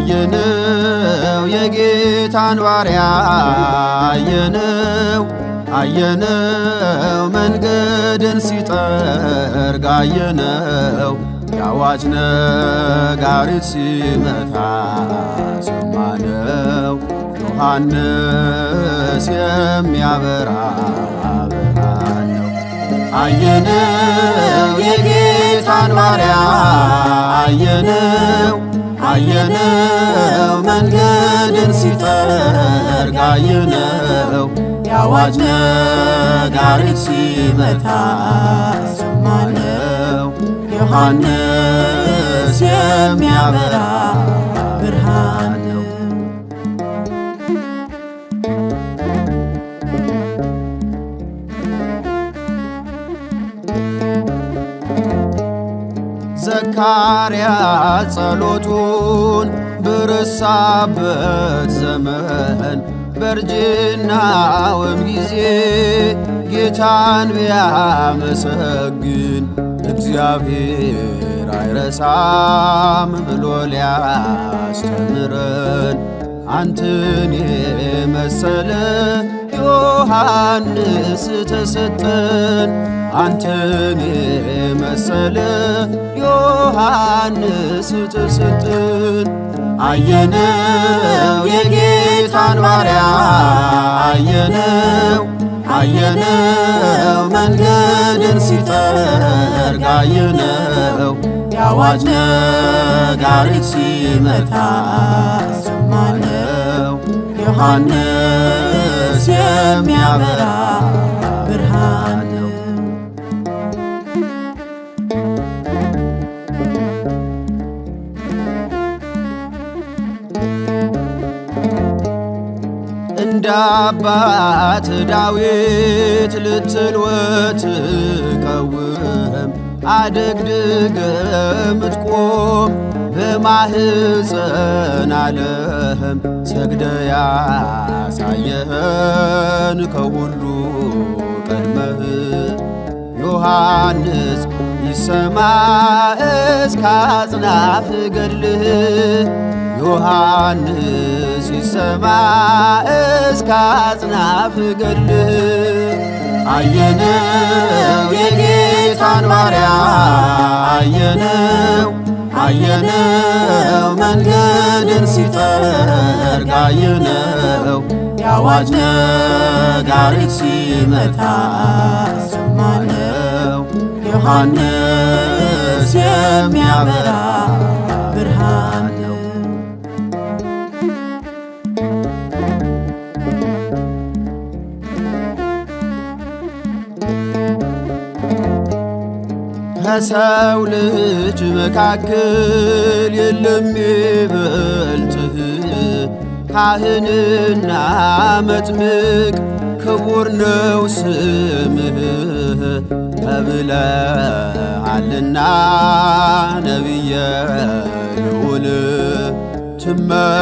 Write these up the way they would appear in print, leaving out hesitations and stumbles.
አየነው የጌታን ባሪያ አየነው መንገድን ሲጠርግ አየነው የአዋጅ ነጋሪት ሲመታ ሰማነው ዮሐንስ የሚያበራ ብርሃን ነው። አየነው የጌታን ባሪያ አየነው መንገድን ሲጠርግ አየነው የአዋጅ ነጋሪት ሲመታ ሰማነው ዮሐንስ የሚያበራ ብርሃን ነው። ዘካርያስ ጸሎቱን በረሳበት ዘመን በእርጅናውም ጊዜ ጌታን ቢያመሰግን እግዚአብሔር አይረሳም ብሎ ሊያስተምረን አንተን የመሰለ ዮሐንስ ተሰጠን። አንተን የመሰለ ዮሐንስ ተሰጠን። አየነው የጌታን ባሪያ አየነው መንገድን ሲጠርግ አየነው የአዋጅ ነጋሪት ሲመታ ሰማነው ዮሐንስ የሚያበራ ብርሃን ነው። እንደ አባት ዳዊት ልትልወት ቀውም አደግድገ ምትቆም በማህፀን ዓለም ሰግደ ያሳየህን ከሁሉ ቀድመህ ዮሐንስ ይሰማ እስከ አጽናፍ ገድልህ ዮሐንስ ይሰማ እስከ አጽናፍ ገድልህ። አየነው የጌታን ባሪያ አየነው መንገድን ሲጠርግ አየነው የአዋጅ ነጋሪት ሲመታ ሰማነው ዮሐንስ የሚያበራ ብርሃን ነው። ከሰው ልጅ መካከል የለም ይበልጥህ ካህንና መጥምቅ ክቡር ነው ስምህ ተብለሃልና ነቢየ ልዑል ትመላለሳለህ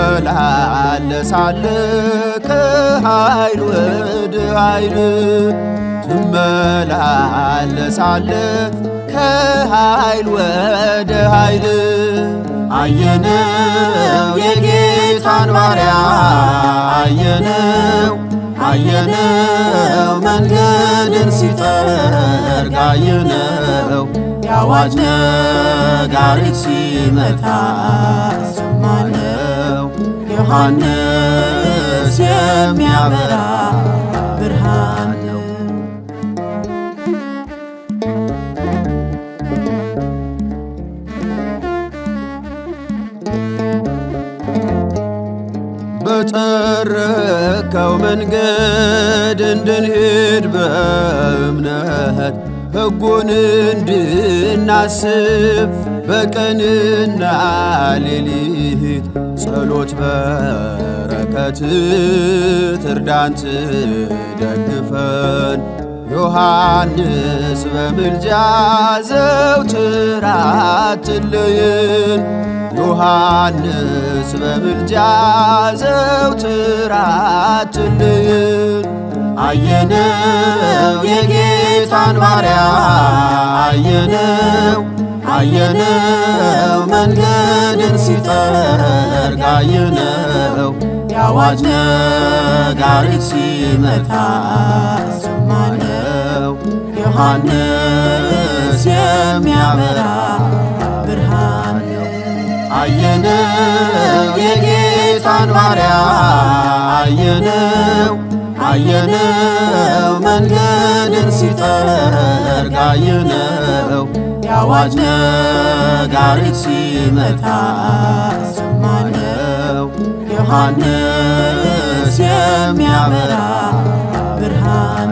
ከኃይል ወደ ኃይል ትመላለሳለህ ከኃይል ወደ ኃይል። አየነው የጌታን ባሪያ አየነው መንገድን ሲጠርግ አየነው የአዋጅ ነጋሪት ሲመታ ሰማነው ዮሐንስ የሚያበራ ብርሃን ነው። በጠረከው መንገድ እንድንሄድ በእምነት ሕጉን እንድናስብ በቀንና ሌሊት ጸሎት በረከት ትርዳን ትደግፈን። ዮሐንስ በምልጃ ዘውትር አትለየን። ዮሐንስ በምልጃ ዘውትር አትለየን። አየነው የጌታን ባሪያ አየነው መንገድን ሲጠርግ አየነው የአዋጅ ነጋሪት ሲመታ ሰማነው። ዮሐንስ የሚያበራ ብርሃን ነው። አየነው የጌታን ባሪያ አየነው መንገድን ሲጠርግ አየነው የአዋጅ ነጋሪት ሲመታ ሰማነው። ዮሐንስ የሚያበራ ብርሃን